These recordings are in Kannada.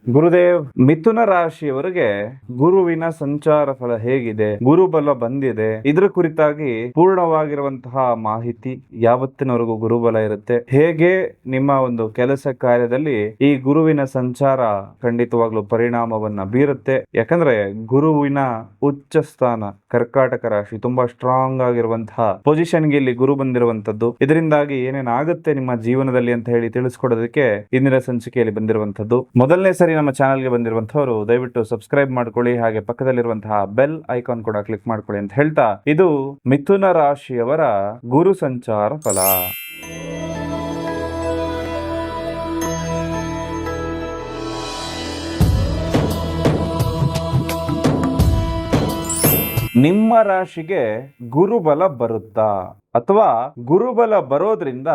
ಗುರುದೇವ್, ಮಿಥುನ ರಾಶಿಯವರಿಗೆ ಗುರುವಿನ ಸಂಚಾರ ಫಲ ಹೇಗಿದೆ, ಗುರುಬಲ ಬಂದಿದೆ, ಇದ್ರ ಕುರಿತಾಗಿ ಪೂರ್ಣವಾಗಿರುವಂತಹ ಮಾಹಿತಿ, ಯಾವತ್ತಿನವರೆಗೂ ಗುರುಬಲ ಇರುತ್ತೆ, ಹೇಗೆ ನಿಮ್ಮ ಒಂದು ಕೆಲಸ ಕಾರ್ಯದಲ್ಲಿ ಈ ಗುರುವಿನ ಸಂಚಾರ ಖಂಡಿತವಾಗ್ಲೂ ಪರಿಣಾಮವನ್ನ ಬೀರುತ್ತೆ. ಯಾಕಂದ್ರೆ ಗುರುವಿನ ಉಚ್ಚ ಸ್ಥಾನ ಕರ್ಕಾಟಕ ರಾಶಿ ತುಂಬಾ ಸ್ಟ್ರಾಂಗ್ ಆಗಿರುವಂತಹ ಪೊಸಿಷನ್ಗೆ ಇಲ್ಲಿ ಗುರು ಬಂದಿರುವಂತದ್ದು. ಇದರಿಂದಾಗಿ ಏನೇನಾಗುತ್ತೆ ನಿಮ್ಮ ಜೀವನದಲ್ಲಿ ಅಂತ ಹೇಳಿ ತಿಳಿಸ್ಕೊಡೋದಕ್ಕೆ ಇಂದಿನ ಸಂಚಿಕೆಯಲ್ಲಿ ಬಂದಿರುವಂತದ್ದು. ಮೊದಲನೇ ಸರಿ ನಮ್ಮ ಚಾನೆಲ್ಗೆ ಬಂದಿರುವಂತವರು ದಯವಿಟ್ಟು ಸಬ್ಸ್ಕ್ರೈಬ್ ಮಾಡ್ಕೊಳ್ಳಿ, ಹಾಗೆ ಪಕ್ಕದಲ್ಲಿರುವಂತಹ ಬೆಲ್ ಐಕಾನ್ ಕೂಡ ಕ್ಲಿಕ್ ಮಾಡ್ಕೊಳ್ಳಿ ಅಂತ ಹೇಳ್ತಾ, ಇದು ಮಿಥುನ ರಾಶಿಯವರ ಗುರು ಸಂಚಾರ ಫಲ. ನಿಮ್ಮ ರಾಶಿಗೆ ಗುರುಬಲ ಬರುತ್ತಾ, ಅಥವಾ ಗುರುಬಲ ಬರೋದ್ರಿಂದ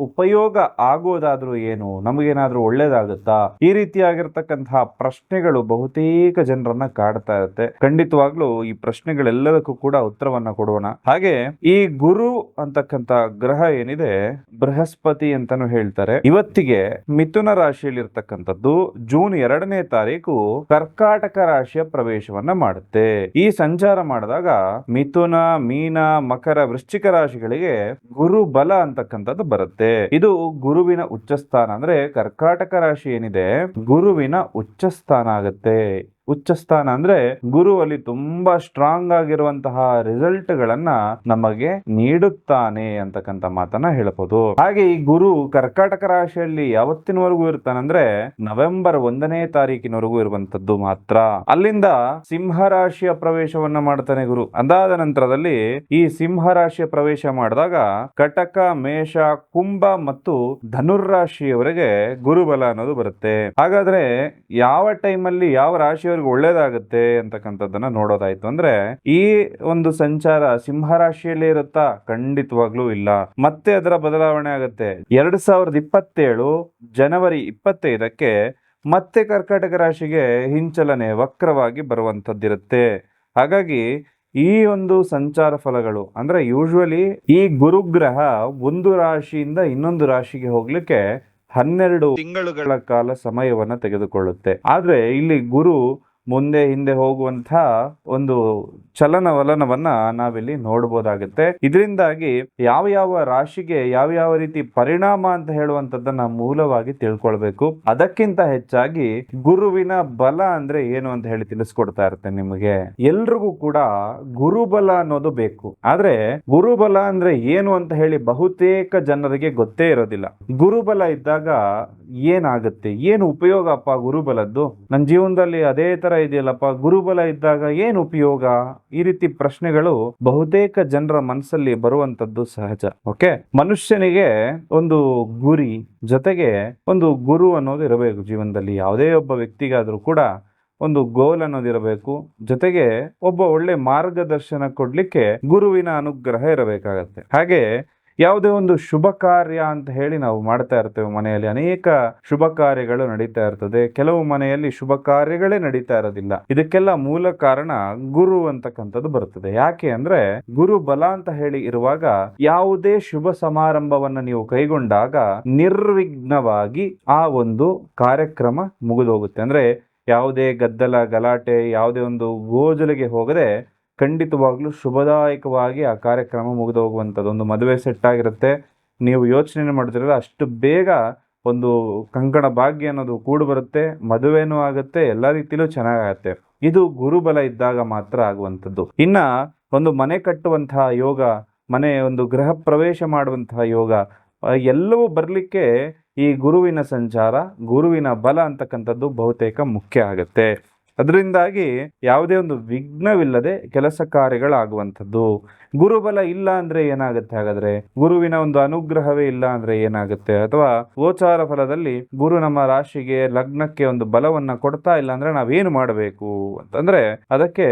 ಉಪಯೋಗ ಆಗೋದಾದ್ರೂ ಏನು, ನಮಗೇನಾದ್ರೂ ಒಳ್ಳೇದಾಗುತ್ತಾ, ಈ ರೀತಿಯಾಗಿರ್ತಕ್ಕಂತಹ ಪ್ರಶ್ನೆಗಳು ಬಹುತೇಕ ಜನರನ್ನ ಕಾಡ್ತಾ ಇರುತ್ತೆ. ಖಂಡಿತವಾಗ್ಲೂ ಈ ಪ್ರಶ್ನೆಗಳೆಲ್ಲದಕ್ಕೂ ಕೂಡ ಉತ್ತರವನ್ನ ಕೊಡೋಣ. ಹಾಗೆ ಈ ಗುರು ಅಂತಕ್ಕಂತ ಗ್ರಹ ಏನಿದೆ, ಬೃಹಸ್ಪತಿ ಅಂತಾನು ಹೇಳ್ತಾರೆ, ಇವತ್ತಿಗೆ ಮಿಥುನ ರಾಶಿಯಲ್ಲಿ ಇರ್ತಕ್ಕಂಥದ್ದು ಜೂನ್ 2ನೇ ತಾರೀಕು ಕರ್ಕಾಟಕ ರಾಶಿಯ ಪ್ರವೇಶವನ್ನ ಮಾಡುತ್ತೆ. ಈ ಸಂಚಾರ ಮಾಡಿದಾಗ ಮಿಥುನ, ಮೀನ, ಮಕರ, ವೃಶ್ಚಿಕ ರಾಶಿ ಗುರು ಬಲ ಅಂತಕ್ಕಂಥದ್ದು ಬರುತ್ತೆ. ಇದು ಗುರುವಿನ ಉಚ್ಚಸ್ಥಾನ, ಅಂದ್ರೆ ಕರ್ಕಾಟಕ ರಾಶಿ ಏನಿದೆ ಗುರುವಿನ ಉಚ್ಚಸ್ಥಾನ ಆಗುತ್ತೆ. ಉಚ್ಚಸ್ಥಾನ ಅಂದ್ರೆ ಗುರು ಅಲ್ಲಿ ತುಂಬಾ ಸ್ಟ್ರಾಂಗ್ ಆಗಿರುವಂತಹ ರಿಸಲ್ಟ್ ಗಳನ್ನ ನಮಗೆ ನೀಡುತ್ತಾನೆ ಅಂತಕ್ಕಂಥ ಮಾತನ್ನ ಹೇಳಬಹುದು. ಹಾಗೆ ಈ ಗುರು ಕರ್ಕಾಟಕ ರಾಶಿಯಲ್ಲಿ ಯಾವತ್ತಿನವರೆಗೂ ಇರ್ತಾನಂದ್ರೆ ನವೆಂಬರ್ 1ನೇ ತಾರೀಕಿನವರೆಗೂ ಇರುವಂತದ್ದು ಮಾತ್ರ. ಅಲ್ಲಿಂದ ಸಿಂಹ ರಾಶಿಯ ಪ್ರವೇಶವನ್ನ ಮಾಡ್ತಾನೆ ಗುರು. ಅದಾದ ನಂತರದಲ್ಲಿ ಈ ಸಿಂಹ ರಾಶಿಯ ಪ್ರವೇಶ ಮಾಡಿದಾಗ ಕಟಕ, ಮೇಷ, ಕುಂಭ ಮತ್ತು ಧನುರ್ರಾಶಿಯವರೆಗೆ ಗುರುಬಲ ಅನ್ನೋದು ಬರುತ್ತೆ. ಹಾಗಾದ್ರೆ ಯಾವ ಟೈಮಲ್ಲಿ ಯಾವ ರಾಶಿ ಒಳ್ಳೇದಾಗುತ್ತೆ ಅಂತಕ್ಕಂಥದ್ದನ್ನ ನೋಡೋದಾಯ್ತು ಅಂದ್ರೆ, ಈ ಒಂದು ಸಂಚಾರ ಸಿಂಹ ರಾಶಿಯಲ್ಲೇ ಇರುತ್ತಾ? ಖಂಡಿತವಾಗ್ಲೂ ಇಲ್ಲ. ಮತ್ತೆ ಅದರ ಬದಲಾವಣೆ ಆಗುತ್ತೆ. 2027 ಜನವರಿ 25ಕ್ಕೆ ಮತ್ತೆ ಕರ್ಕಾಟಕ ರಾಶಿಗೆ ಹಿಂಚಲನೆ ವಕ್ರವಾಗಿ ಬರುವಂತದ್ದಿರುತ್ತೆ. ಹಾಗಾಗಿ ಈ ಒಂದು ಸಂಚಾರ ಫಲಗಳು ಅಂದ್ರೆ ಯೂಶುವಲಿ ಈ ಗುರುಗ್ರಹ ಒಂದು ರಾಶಿಯಿಂದ ಇನ್ನೊಂದು ರಾಶಿಗೆ ಹೋಗ್ಲಿಕ್ಕೆ 12 ತಿಂಗಳುಗಳ ಕಾಲ ಸಮಯವನ್ನ ತೆಗೆದುಕೊಳ್ಳುತ್ತೆ. ಆದ್ರೆ ಇಲ್ಲಿ ಗುರು ಮುಂದೆ ಹಿಂದೆ ಹೋಗುವಂತ ಒಂದು ಚಲನವಲನವನ್ನ ನಾವಿಲ್ಲಿ ನೋಡಬಹುದಾಗುತ್ತೆ. ಇದರಿಂದಾಗಿ ಯಾವ ಯಾವ ರಾಶಿಗೆ ಯಾವ ರೀತಿ ಪರಿಣಾಮ ಅಂತ ಹೇಳುವಂತದ್ದನ್ನ ಮೂಲವಾಗಿ ತಿಳ್ಕೊಳ್ಬೇಕು. ಅದಕ್ಕಿಂತ ಹೆಚ್ಚಾಗಿ ಗುರುವಿನ ಬಲ ಅಂದ್ರೆ ಏನು ಅಂತ ಹೇಳಿ ತಿಳಿಸ್ಕೊಡ್ತಾ ಇರ್ತೇನೆ ನಿಮಗೆ. ಎಲ್ರಿಗೂ ಕೂಡ ಗುರುಬಲ ಅನ್ನೋದು ಬೇಕು. ಆದ್ರೆ ಗುರುಬಲ ಅಂದ್ರೆ ಏನು ಅಂತ ಹೇಳಿ ಬಹುತೇಕ ಜನರಿಗೆ ಗೊತ್ತೇ ಇರೋದಿಲ್ಲ. ಗುರುಬಲ ಇದ್ದಾಗ ಏನಾಗುತ್ತೆ, ಏನು ಉಪಯೋಗಪ್ಪ ಗುರುಬಲದ್ದು, ನನ್ನ ಜೀವನದಲ್ಲಿ ಅದೇ ತರ ಇದೆಯಲ್ಲಪ್ಪ, ಗುರುಬಲ ಇದ್ದಾಗ ಏನು ಉಪಯೋಗ, ಈ ರೀತಿ ಪ್ರಶ್ನೆಗಳು ಬಹುತೇಕ ಜನರ ಮನಸ್ಸಲ್ಲಿ ಬರುವಂತದ್ದು ಸಹಜ. ಓಕೆ, ಮನುಷ್ಯನಿಗೆ ಒಂದು ಗುರಿ ಜೊತೆಗೆ ಒಂದು ಗುರು ಅನ್ನೋದು ಇರಬೇಕು ಜೀವನದಲ್ಲಿ. ಯಾವುದೇ ಒಬ್ಬ ವ್ಯಕ್ತಿಗಾದ್ರೂ ಕೂಡ ಒಂದು ಗೋಲ್ ಅನ್ನೋದಿರಬೇಕು, ಜೊತೆಗೆ ಒಬ್ಬ ಒಳ್ಳೆ ಮಾರ್ಗದರ್ಶನ ಕೊಡ್ಲಿಕ್ಕೆ ಗುರುವಿನ ಅನುಗ್ರಹ ಇರಬೇಕಾಗತ್ತೆ. ಹಾಗೆ ಯಾವುದೇ ಒಂದು ಶುಭ ಕಾರ್ಯ ಅಂತ ಹೇಳಿ ನಾವು ಮಾಡ್ತಾ ಇರ್ತೇವೆ. ಮನೆಯಲ್ಲಿ ಅನೇಕ ಶುಭ ಕಾರ್ಯಗಳು ನಡೀತಾ ಇರ್ತದೆ. ಕೆಲವು ಮನೆಯಲ್ಲಿ ಶುಭ ಕಾರ್ಯಗಳೇ ನಡೀತಾ ಇರೋದಿಲ್ಲ. ಇದಕ್ಕೆಲ್ಲ ಮೂಲ ಕಾರಣ ಗುರು ಅಂತಕ್ಕಂಥದ್ದು ಬರ್ತದೆ. ಯಾಕೆ ಅಂದ್ರೆ ಗುರು ಬಲ ಅಂತ ಹೇಳಿ ಇರುವಾಗ ಯಾವುದೇ ಶುಭ ಸಮಾರಂಭವನ್ನ ನೀವು ಕೈಗೊಂಡಾಗ ನಿರ್ವಿಘ್ನವಾಗಿ ಆ ಒಂದು ಕಾರ್ಯಕ್ರಮ ಮುಗಿದೋಗುತ್ತೆ. ಅಂದ್ರೆ ಯಾವುದೇ ಗದ್ದಲ ಗಲಾಟೆ, ಯಾವುದೇ ಒಂದು ಗೋಜಲಿಗೆ ಹೋಗದೆ ಖಂಡಿತವಾಗ್ಲೂ ಶುಭದಾಯಕವಾಗಿ ಆ ಕಾರ್ಯಕ್ರಮ ಮುಗಿದು ಹೋಗುವಂಥದ್ದು. ಒಂದು ಮದುವೆ ಸೆಟ್ ಆಗಿರುತ್ತೆ, ನೀವು ಯೋಚನೆ ಮಾಡಿದ್ರೆ ಅಷ್ಟು ಬೇಗ ಒಂದು ಕಂಕಣ ಭಾಗ್ಯ ಅನ್ನೋದು ಕೂಡು ಬರುತ್ತೆ, ಮದುವೆನೂ ಆಗುತ್ತೆ, ಎಲ್ಲ ರೀತಿಲೂ ಚೆನ್ನಾಗಾಗತ್ತೆ. ಇದು ಗುರುಬಲ ಇದ್ದಾಗ ಮಾತ್ರ ಆಗುವಂಥದ್ದು. ಇನ್ನ ಒಂದು ಮನೆ ಕಟ್ಟುವಂತಹ ಯೋಗ, ಮನೆ ಒಂದು ಗೃಹ ಪ್ರವೇಶ ಮಾಡುವಂತಹ ಯೋಗ, ಎಲ್ಲವೂ ಬರಲಿಕ್ಕೆ ಈ ಗುರುವಿನ ಸಂಚಾರ, ಗುರುವಿನ ಬಲ ಅಂತಕ್ಕಂಥದ್ದು ಬಹುತೇಕ ಮುಖ್ಯ ಆಗುತ್ತೆ. ಅದರಿಂದಾಗಿ ಯಾವುದೇ ಒಂದು ವಿಘ್ನವಿಲ್ಲದೆ ಕೆಲಸ ಕಾರ್ಯಗಳಾಗುವಂಥದ್ದು. ಗುರುಬಲ ಇಲ್ಲ ಅಂದ್ರೆ ಏನಾಗುತ್ತೆ? ಹಾಗಾದ್ರೆ ಗುರುವಿನ ಒಂದು ಅನುಗ್ರಹವೇ ಇಲ್ಲ ಅಂದ್ರೆ ಏನಾಗುತ್ತೆ? ಅಥವಾ ಗೋಚಾರ ಫಲದಲ್ಲಿ ಗುರು ನಮ್ಮ ರಾಶಿಗೆ ಲಗ್ನಕ್ಕೆ ಒಂದು ಬಲವನ್ನ ಕೊಡ್ತಾ ಇಲ್ಲ ಅಂದ್ರೆ ನಾವೇನು ಮಾಡಬೇಕು ಅಂತಂದ್ರೆ, ಅದಕ್ಕೆ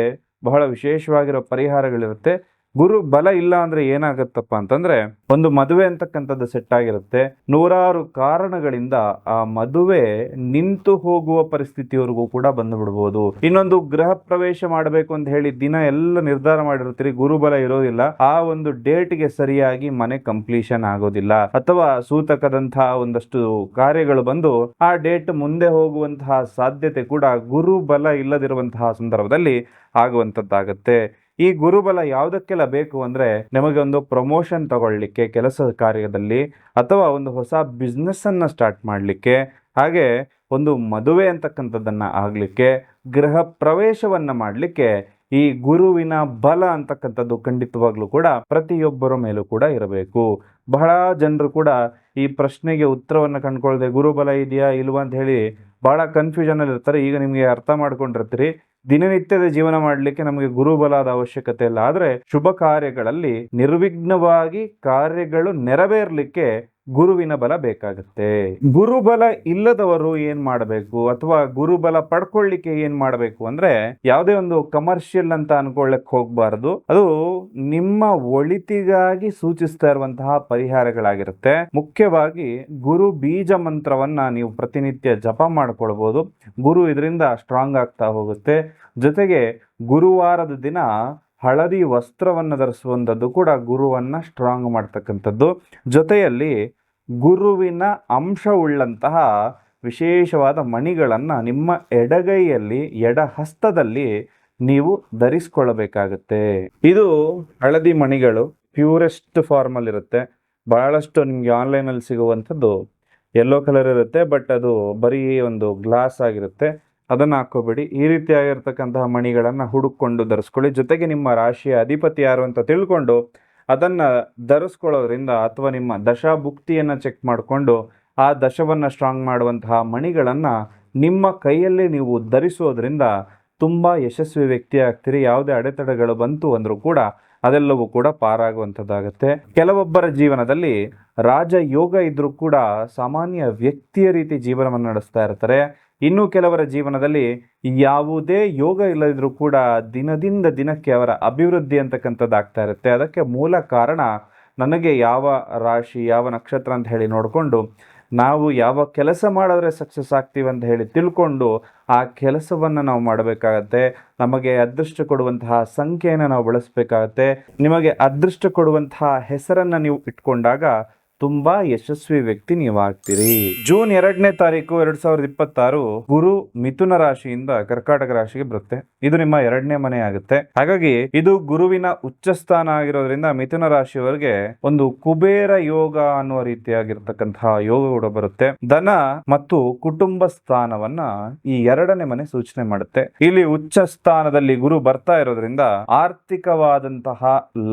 ಬಹಳ ವಿಶೇಷವಾಗಿರೋ ಪರಿಹಾರಗಳಿರುತ್ತೆ. ಗುರು ಬಲ ಇಲ್ಲ ಅಂದ್ರೆ ಏನಾಗತ್ತಪ್ಪ ಅಂತಂದ್ರೆ, ಒಂದು ಮದುವೆ ಅಂತಕ್ಕಂಥದ್ದು ಸೆಟ್ ಆಗಿರುತ್ತೆ, ನೂರಾರು ಕಾರಣಗಳಿಂದ ಆ ಮದುವೆ ನಿಂತು ಹೋಗುವ ಪರಿಸ್ಥಿತಿವರೆಗೂ ಕೂಡ ಬಂದು ಬಿಡ್ಬೋದು. ಇನ್ನೊಂದು ಗೃಹ ಪ್ರವೇಶ ಮಾಡಬೇಕು ಅಂತ ಹೇಳಿ ದಿನ ಎಲ್ಲ ನಿರ್ಧಾರ ಮಾಡಿರ್ತೀರಿ, ಗುರುಬಲ ಇರೋದಿಲ್ಲ, ಆ ಒಂದು ಡೇಟ್ಗೆ ಸರಿಯಾಗಿ ಮನೆ ಕಂಪ್ಲೀಷನ್ ಆಗೋದಿಲ್ಲ, ಅಥವಾ ಸೂತಕದಂತಹ ಒಂದಷ್ಟು ಕಾರ್ಯಗಳು ಬಂದು ಆ ಡೇಟ್ ಮುಂದೆ ಹೋಗುವಂತಹ ಸಾಧ್ಯತೆ ಕೂಡ ಗುರುಬಲ ಇಲ್ಲದಿರುವಂತಹ ಸಂದರ್ಭದಲ್ಲಿ ಆಗುವಂತದ್ದಾಗತ್ತೆ. ಈ ಗುರುಬಲ ಯಾವುದಕ್ಕೆಲ್ಲ ಬೇಕು ಅಂದ್ರೆ, ನಮಗೆ ಒಂದು ಪ್ರಮೋಷನ್ ತಗೊಳ್ಳಿಕ್ಕೆ ಕೆಲಸ ಕಾರ್ಯದಲ್ಲಿ, ಅಥವಾ ಒಂದು ಹೊಸ ಬಿಸ್ನೆಸ್ ಅನ್ನ ಸ್ಟಾರ್ಟ್ ಮಾಡಲಿಕ್ಕೆ, ಹಾಗೆ ಒಂದು ಮದುವೆ ಅಂತಕ್ಕಂಥದ್ದನ್ನ ಆಗ್ಲಿಕ್ಕೆ, ಗೃಹ ಪ್ರವೇಶವನ್ನ ಮಾಡಲಿಕ್ಕೆ ಈ ಗುರುವಿನ ಬಲ ಅಂತಕ್ಕಂಥದ್ದು ಖಂಡಿತವಾಗ್ಲೂ ಕೂಡ ಪ್ರತಿಯೊಬ್ಬರ ಮೇಲೂ ಕೂಡ ಇರಬೇಕು. ಬಹಳ ಜನರು ಕೂಡ ಈ ಪ್ರಶ್ನೆಗೆ ಉತ್ತರವನ್ನ ಕಂಡುಕೊಳ್ಳದೆ ಗುರುಬಲ ಇದೆಯಾ ಇಲ್ವಾ ಅಂತ ಹೇಳಿ ಬಹಳ ಕನ್ಫ್ಯೂಷನ್ ಅಲ್ಲಿ ಇರ್ತಾರೆ. ಈಗ ನಿಮ್ಗೆ ಅರ್ಥ ಮಾಡ್ಕೊಂಡಿರ್ತೀರಿ, ದಿನನಿತ್ಯದ ಜೀವನ ಮಾಡಲಿಕ್ಕೆ ನಮಗೆ ಗುರುಬಲದ ಅವಶ್ಯಕತೆ ಇಲ್ಲ, ಆದ್ರೆ ಶುಭ ಕಾರ್ಯಗಳಲ್ಲಿ ನಿರ್ವಿಘ್ನವಾಗಿ ಕಾರ್ಯಗಳು ನೆರವೇರ್ಲಿಕ್ಕೆ ಗುರುವಿನ ಬಲ ಬೇಕಾಗುತ್ತೆ. ಗುರುಬಲ ಇಲ್ಲದವರು ಏನ್ ಮಾಡಬೇಕು, ಅಥವಾ ಗುರುಬಲ ಪಡ್ಕೊಳ್ಳಿಕ್ಕೆ ಏನ್ ಮಾಡಬೇಕು ಅಂದ್ರೆ, ಯಾವುದೇ ಒಂದು ಕಮರ್ಷಿಯಲ್ ಅಂತ ಅನ್ಕೊಳ್ಳಕ್ ಹೋಗ್ಬಾರ್ದು. ಅದು ನಿಮ್ಮ ಒಳಿತಿಗಾಗಿ ಸೂಚಿಸ್ತಾ ಇರುವಂತಹ ಪರಿಹಾರಗಳಾಗಿರುತ್ತೆ. ಮುಖ್ಯವಾಗಿ ಗುರು ಬೀಜ ಮಂತ್ರವನ್ನ ನೀವು ಪ್ರತಿನಿತ್ಯ ಜಪ ಮಾಡ್ಕೊಳ್ಬಹುದು. ಗುರು ಇದರಿಂದ ಸ್ಟ್ರಾಂಗ್ ಆಗ್ತಾ ಹೋಗುತ್ತೆ. ಜೊತೆಗೆ ಗುರುವಾರದ ದಿನ ಹಳದಿ ವಸ್ತ್ರವನ್ನು ಧರಿಸುವಂಥದ್ದು ಕೂಡ ಗುರುವನ್ನ ಸ್ಟ್ರಾಂಗ್ ಮಾಡ್ತಕ್ಕಂಥದ್ದು. ಜೊತೆಯಲ್ಲಿ ಗುರುವಿನ ಅಂಶವುಳ್ಳಂತಹ ವಿಶೇಷವಾದ ಮಣಿಗಳನ್ನ ನಿಮ್ಮ ಎಡಗೈಯಲ್ಲಿ, ಎಡ ಹಸ್ತದಲ್ಲಿ ನೀವು ಧರಿಸ್ಕೊಳ್ಳಬೇಕಾಗತ್ತೆ. ಇದು ಹಳದಿ ಮಣಿಗಳು ಪ್ಯೂರೆಸ್ಟ್ ಫಾರ್ಮ್ ಅಲ್ಲಿ ಇರುತ್ತೆ. ಬಹಳಷ್ಟು ನಿಮ್ಗೆ ಆನ್ಲೈನ್ ಅಲ್ಲಿ ಸಿಗುವಂಥದ್ದು ಯೆಲ್ಲೋ ಕಲರ್ ಇರುತ್ತೆ, ಬಟ್ ಅದು ಬರೀ ಒಂದು ಗ್ಲಾಸ್ ಆಗಿರುತ್ತೆ. ಅದನ್ನ ಹಾಕೋಬೇಡಿ. ಈ ರೀತಿಯಾಗಿರ್ತಕ್ಕಂತಹ ಮಣಿಗಳನ್ನ ಹುಡುಕೊಂಡು ಧರಿಸ್ಕೊಳ್ಳಿ. ಜೊತೆಗೆ ನಿಮ್ಮ ರಾಶಿಯ ಅಧಿಪತಿ ಯಾರು ಅಂತ ತಿಳ್ಕೊಂಡು ಅದನ್ನ ಧರಿಸ್ಕೊಳ್ಳೋದ್ರಿಂದ, ಅಥವಾ ನಿಮ್ಮ ದಶಾ ಭುಕ್ತಿಯನ್ನ ಚೆಕ್ ಮಾಡಿಕೊಂಡು ಆ ದಶವನ್ನ ಸ್ಟ್ರಾಂಗ್ ಮಾಡುವಂತಹ ಮಣಿಗಳನ್ನ ನಿಮ್ಮ ಕೈಯಲ್ಲಿ ನೀವು ಧರಿಸೋದ್ರಿಂದ ತುಂಬಾ ಯಶಸ್ವಿ ವ್ಯಕ್ತಿ ಆಗ್ತೀರಿ. ಯಾವುದೇ ಅಡೆತಡೆಗಳು ಬಂತು ಅಂದ್ರೂ ಕೂಡ ಅದೆಲ್ಲವೂ ಕೂಡ ಪಾರಾಗುವಂಥದ್ದಾಗತ್ತೆ. ಕೆಲವೊಬ್ಬರ ಜೀವನದಲ್ಲಿ ರಾಜಯೋಗ ಇದ್ರೂ ಕೂಡ ಸಾಮಾನ್ಯ ವ್ಯಕ್ತಿಯ ರೀತಿ ಜೀವನವನ್ನು ನಡೆಸ್ತಾ ಇರ್ತಾರೆ. ಇನ್ನು ಕೆಲವರ ಜೀವನದಲ್ಲಿ ಯಾವುದೇ ಯೋಗ ಇಲ್ಲದಿದ್ರೂ ಕೂಡ ದಿನದಿಂದ ದಿನಕ್ಕೆ ಅವರ ಅಭಿವೃದ್ಧಿ ಅಂತಕ್ಕಂಥದ್ದು ಆಗ್ತಾ ಇರುತ್ತೆ. ಅದಕ್ಕೆ ಮೂಲ ಕಾರಣ, ನನಗೆ ಯಾವ ರಾಶಿ, ಯಾವ ನಕ್ಷತ್ರ ಅಂತ ಹೇಳಿ ನೋಡಿಕೊಂಡು ನಾವು ಯಾವ ಕೆಲಸ ಮಾಡಿದ್ರೆ ಸಕ್ಸಸ್ ಆಗ್ತೀವಿ ಅಂತ ಹೇಳಿ ತಿಳ್ಕೊಂಡು ಆ ಕೆಲಸವನ್ನು ನಾವು ಮಾಡಬೇಕಾಗತ್ತೆ. ನಮಗೆ ಅದೃಷ್ಟ ಕೊಡುವಂತಹ ಸಂಖ್ಯೆಯನ್ನು ನಾವು ಬಳಸಬೇಕಾಗತ್ತೆ. ನಿಮಗೆ ಅದೃಷ್ಟ ಕೊಡುವಂತಹ ಹೆಸರನ್ನು ನೀವು ಇಟ್ಕೊಂಡಾಗ ತುಂಬಾ ಯಶಸ್ವಿ ವ್ಯಕ್ತಿ ನೀವು ಆಗ್ತೀರಿ. ಜೂನ್ 2ನೇ ತಾರೀಕು 2026 ಗುರು ಮಿಥುನ ರಾಶಿಯಿಂದ ಕರ್ಕಾಟಕ ರಾಶಿಗೆ ಬರುತ್ತೆ. ಇದು ನಿಮ್ಮ 2ನೇ ಮನೆ ಆಗುತ್ತೆ. ಹಾಗಾಗಿ ಇದು ಗುರುವಿನ ಉಚ್ಚ ಸ್ಥಾನ ಆಗಿರೋದ್ರಿಂದ ಮಿಥುನ ರಾಶಿಯವರಿಗೆ ಒಂದು ಕುಬೇರ ಯೋಗ ಅನ್ನುವ ರೀತಿಯಾಗಿರ್ತಕ್ಕಂತಹ ಯೋಗ ಕೂಡ ಬರುತ್ತೆ. ಧನ ಮತ್ತು ಕುಟುಂಬ ಸ್ಥಾನವನ್ನ ಈ 2ನೇ ಮನೆ ಸೂಚನೆ ಮಾಡುತ್ತೆ. ಇಲ್ಲಿ ಉಚ್ಚ ಸ್ಥಾನದಲ್ಲಿ ಗುರು ಬರ್ತಾ ಇರೋದ್ರಿಂದ ಆರ್ಥಿಕವಾದಂತಹ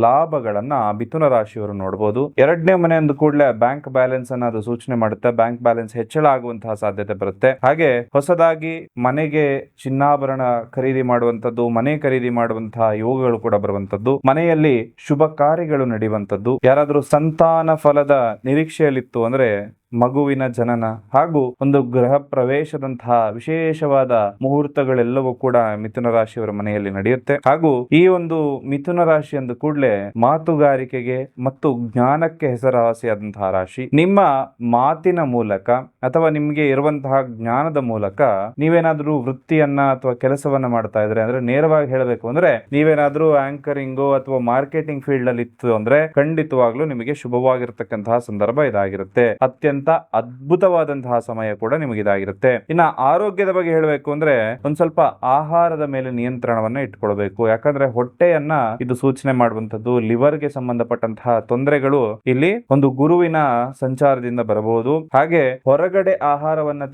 ಲಾಭಗಳನ್ನ ಮಿಥುನ ರಾಶಿಯವರು ನೋಡಬಹುದು. 2ನೇ ಮನೆ ಅಂದ ಕೂಡಲೇ ಬ್ಯಾಂಕ್ ಬ್ಯಾಲೆನ್ಸ್ ಅನ್ನ ಅದು ಸೂಚನೆ ಮಾಡುತ್ತೆ. ಬ್ಯಾಂಕ್ ಬ್ಯಾಲೆನ್ಸ್ ಹೆಚ್ಚಳ ಆಗುವಂತಹ ಸಾಧ್ಯತೆ ಬರುತ್ತೆ. ಹಾಗೆ ಹೊಸದಾಗಿ ಮನೆಗೆ ಚಿನ್ನಾಭರಣ ಖರೀದಿ ಮಾಡುವಂತದ್ದು, ಮನೆ ಖರೀದಿ ಮಾಡುವಂತಹ ಯೋಗಗಳು ಕೂಡ ಬರುವಂತದ್ದು, ಮನೆಯಲ್ಲಿ ಶುಭ ಕಾರ್ಯಗಳು ನಡೆಯುವಂತದ್ದು, ಯಾರಾದ್ರೂ ಸಂತಾನ ಫಲದ ನಿರೀಕ್ಷೆಯಲ್ಲಿತ್ತು ಅಂದ್ರೆ ಮಗುವಿನ ಜನನ, ಹಾಗೂ ಒಂದು ಗೃಹ ಪ್ರವೇಶದಂತಹ ವಿಶೇಷವಾದ ಮುಹೂರ್ತಗಳೆಲ್ಲವೂ ಕೂಡ ಮಿಥುನ ರಾಶಿಯವರ ಮನೆಯಲ್ಲಿ ನಡೆಯುತ್ತೆ. ಹಾಗೂ ಈ ಒಂದು ಮಿಥುನ ರಾಶಿ ಅಂದ ಕೂಡಲೇ ಮಾತುಗಾರಿಕೆಗೆ ಮತ್ತು ಜ್ಞಾನಕ್ಕೆ ಹೆಸರುವಾಸಿಯಾದಂತಹ ರಾಶಿ. ನಿಮ್ಮ ಮಾತಿನ ಮೂಲಕ ಅಥವಾ ನಿಮ್ಗೆ ಇರುವಂತಹ ಜ್ಞಾನದ ಮೂಲಕ ನೀವೇನಾದ್ರೂ ವೃತ್ತಿಯನ್ನ ಅಥವಾ ಕೆಲಸವನ್ನ ಮಾಡ್ತಾ ಇದ್ರೆ, ಅಂದ್ರೆ ನೇರವಾಗಿ ಹೇಳಬೇಕು ಅಂದ್ರೆ ನೀವೇನಾದ್ರೂ ಆಂಕರಿಂಗು ಅಥವಾ ಮಾರ್ಕೆಟಿಂಗ್ ಫೀಲ್ಡ್ ಅಲ್ಲಿ ಇತ್ತು ಅಂದ್ರೆ ಖಂಡಿತವಾಗ್ಲೂ ನಿಮಗೆ ಶುಭವಾಗಿರ್ತಕ್ಕಂತಹ ಸಂದರ್ಭ ಇದಾಗಿರುತ್ತೆ. ಅತ್ಯಂತ ಅದ್ಭುತವಾದಂತಹ ಸಮಯ ಕೂಡ ನಿಮಗೆ ಇದಾಗಿರುತ್ತೆ. ಇನ್ನ ಆರೋಗ್ಯದ ಬಗ್ಗೆ ಹೇಳಬೇಕು ಅಂದ್ರೆ ಒಂದ್ ಸ್ವಲ್ಪ ಆಹಾರದ ಮೇಲೆ ನಿಯಂತ್ರಣವನ್ನ ಇಟ್ಕೊಳ್ಬೇಕು. ಯಾಕಂದ್ರೆ ಹೊಟ್ಟೆಯನ್ನ ಇದು ಸೂಚನೆ ಮಾಡುವಂತದ್ದು. ಲಿವರ್ಗೆ ಸಂಬಂಧಪಟ್ಟಂತಹ ತೊಂದರೆಗಳು ಇಲ್ಲಿ ಒಂದು ಗುರುವಿನ ಸಂಚಾರದಿಂದ ಬರಬಹುದು. ಹಾಗೆ ಹೊರಗಡೆ ಆಹಾರವನ್ನ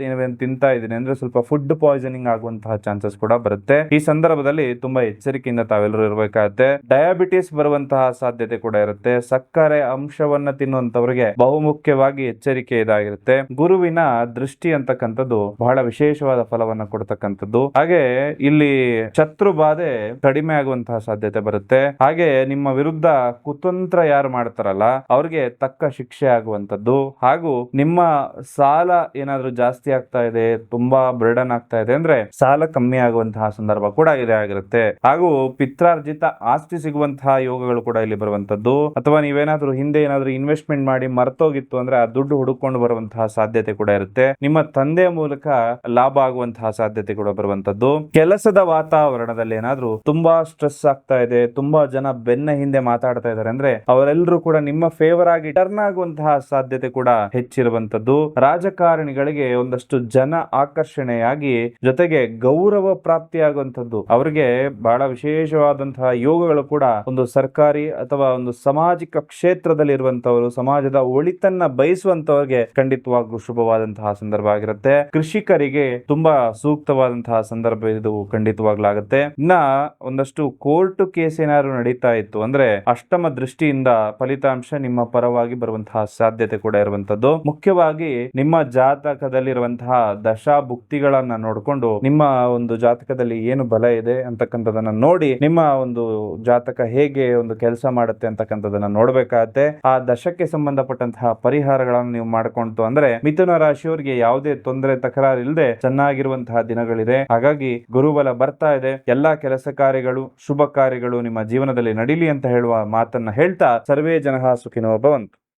ತಿಂತಾ ಇದ್ದೀನಿ ಅಂದ್ರೆ ಸ್ವಲ್ಪ ಫುಡ್ ಪಾಯ್ಸನಿಂಗ್ ಆಗುವಂತಹ ಚಾನ್ಸಸ್ ಕೂಡ ಬರುತ್ತೆ. ಈ ಸಂದರ್ಭದಲ್ಲಿ ತುಂಬಾ ಎಚ್ಚರಿಕೆಯಿಂದ ತಾವೆಲ್ಲರೂ ಇರಬೇಕಾಗುತ್ತೆ. ಡಯಾಬಿಟಿಸ್ ಬರುವಂತಹ ಸಾಧ್ಯತೆ ಕೂಡ ಇರುತ್ತೆ. ಸಕ್ಕರೆ ಅಂಶವನ್ನ ತಿನ್ನುವಂತವರಿಗೆ ಬಹುಮುಖ್ಯವಾಗಿ ಎಚ್ಚರಿಕೆ ಹೇಳೋದಕ್ಕೆ ಇದಾಗಿರುತ್ತೆ. ಗುರುವಿನ ದೃಷ್ಟಿ ಅಂತಕ್ಕಂಥದ್ದು ಬಹಳ ವಿಶೇಷವಾದ ಫಲವನ್ನ ಕೊಡ್ತಕ್ಕಂಥದ್ದು. ಹಾಗೆ ಇಲ್ಲಿ ಶತ್ರು ಬಾಧೆ ಕಡಿಮೆ ಆಗುವಂತಹ ಸಾಧ್ಯತೆ ಬರುತ್ತೆ. ಹಾಗೆ ನಿಮ್ಮ ವಿರುದ್ಧ ಕುತಂತ್ರ ಯಾರು ಮಾಡ್ತಾರಲ್ಲ ಅವ್ರಿಗೆ ತಕ್ಕ ಶಿಕ್ಷೆ ಆಗುವಂತದ್ದು, ಹಾಗೂ ನಿಮ್ಮ ಸಾಲ ಏನಾದ್ರೂ ಜಾಸ್ತಿ ಆಗ್ತಾ ಇದೆ, ತುಂಬಾ ಬರ್ಡನ್ ಆಗ್ತಾ ಇದೆ ಅಂದ್ರೆ ಸಾಲ ಕಮ್ಮಿ ಆಗುವಂತಹ ಸಂದರ್ಭ ಕೂಡ ಇದೆ ಆಗಿರುತ್ತೆ. ಹಾಗೂ ಪಿತ್ರಾರ್ಜಿತ ಆಸ್ತಿ ಸಿಗುವಂತಹ ಯೋಗಗಳು ಕೂಡ ಇಲ್ಲಿ ಬರುವಂತದ್ದು. ಅಥವಾ ನೀವೇನಾದ್ರೂ ಹಿಂದೆ ಏನಾದ್ರೂ ಇನ್ವೆಸ್ಟ್ಮೆಂಟ್ ಮಾಡಿ ಮರ್ತೋಗಿತ್ತು ಅಂದ್ರೆ ಆ ದುಡ್ಡು ಹುಡುಕೊಂಡು ಬರುವಂತಹ ಸಾಧ್ಯತೆ ಕೂಡ ಇರುತ್ತೆ. ನಿಮ್ಮ ತಂದೆಯ ಮೂಲಕ ಲಾಭ ಆಗುವಂತಹ ಸಾಧ್ಯತೆ ಕೂಡ ಬರುವಂತದ್ದು. ಕೆಲಸದ ವಾತಾವರಣದಲ್ಲಿ ಏನಾದ್ರೂ ತುಂಬಾ ಸ್ಟ್ರೆಸ್ ಆಗ್ತಾ ಇದೆ, ತುಂಬಾ ಜನ ಬೆನ್ನ ಹಿಂದೆ ಮಾತಾಡ್ತಾ ಇದಾರೆ ಅಂದ್ರೆ ಅವರೆಲ್ಲರೂ ಕೂಡ ನಿಮ್ಮ ಫೇವರ್ ಆಗಿ ಟರ್ನ್ ಆಗುವಂತಹ ಸಾಧ್ಯತೆ ಕೂಡ ಹೆಚ್ಚಿರುವಂತದ್ದು. ರಾಜಕಾರಣಿಗಳಿಗೆ ಒಂದಷ್ಟು ಜನ ಆಕರ್ಷಣೆಯಾಗಿ ಜೊತೆಗೆ ಗೌರವ ಪ್ರಾಪ್ತಿಯಾಗುವಂತದ್ದು, ಅವರಿಗೆ ಬಹಳ ವಿಶೇಷವಾದಂತಹ ಯೋಗಗಳು ಕೂಡ ಒಂದು ಸರ್ಕಾರಿ ಅಥವಾ ಒಂದು ಸಾಮಾಜಿಕ ಕ್ಷೇತ್ರದಲ್ಲಿ ಇರುವಂತವರು, ಸಮಾಜದ ಒಳಿತನ್ನ ಬಯಸುವಂತವರಿಗೆ ಖಂಡಿತವಾಗ್ಲೂ ಶುಭವಾದಂತಹ ಸಂದರ್ಭ ಆಗಿರುತ್ತೆ. ಕೃಷಿಕರಿಗೆ ತುಂಬಾ ಸೂಕ್ತವಾದಂತಹ ಸಂದರ್ಭ ಇದು ಖಂಡಿತವಾಗ್ಲಾಗುತ್ತೆ. ಇನ್ನ ಒಂದಷ್ಟು ಕೋರ್ಟ್ ಕೇಸ್ ಏನಾದ್ರು ನಡೀತಾ ಇತ್ತು ಅಂದ್ರೆ ಅಷ್ಟಮ ದೃಷ್ಟಿಯಿಂದ ಫಲಿತಾಂಶ ನಿಮ್ಮ ಪರವಾಗಿ ಬರುವಂತಹ ಸಾಧ್ಯತೆ ಕೂಡ ಇರುವಂತದ್ದು. ಮುಖ್ಯವಾಗಿ ನಿಮ್ಮ ಜಾತಕದಲ್ಲಿರುವಂತಹ ದಶಾ ಭುಕ್ತಿಗಳನ್ನ ನೋಡಿಕೊಂಡು ನಿಮ್ಮ ಒಂದು ಜಾತಕದಲ್ಲಿ ಏನು ಬಲ ಇದೆ ಅಂತಕ್ಕಂಥದನ್ನ ನೋಡಿ ನಿಮ್ಮ ಒಂದು ಜಾತಕ ಹೇಗೆ ಒಂದು ಕೆಲಸ ಮಾಡುತ್ತೆ ಅಂತಕ್ಕಂಥದನ್ನ ನೋಡ್ಬೇಕಾಗತ್ತೆ. ಆ ದಶಕ್ಕೆ ಸಂಬಂಧಪಟ್ಟಂತಹ ಪರಿಹಾರಗಳನ್ನು ನೀವು ಮಾಡ್ಕೊಂತು ಅಂದ್ರೆ ಮಿಥುನ ರಾಶಿಯವರಿಗೆ ಯಾವುದೇ ತೊಂದರೆ ತಕರಾರು ಇಲ್ಲದೆ ಚೆನ್ನಾಗಿರುವಂತಹ ದಿನಗಳಿದೆ. ಹಾಗಾಗಿ ಗುರುಬಲ ಬರ್ತಾ ಇದೆ. ಎಲ್ಲಾ ಕೆಲಸ ಕಾರ್ಯಗಳು, ಶುಭ ಕಾರ್ಯಗಳು ನಿಮ್ಮ ಜೀವನದಲ್ಲಿ ನಡೀಲಿ ಅಂತ ಹೇಳುವ ಮಾತನ್ನ ಹೇಳ್ತಾ ಸರ್ವೇ ಜನಃ ಸುಖಿನೋ ಭವಂತು.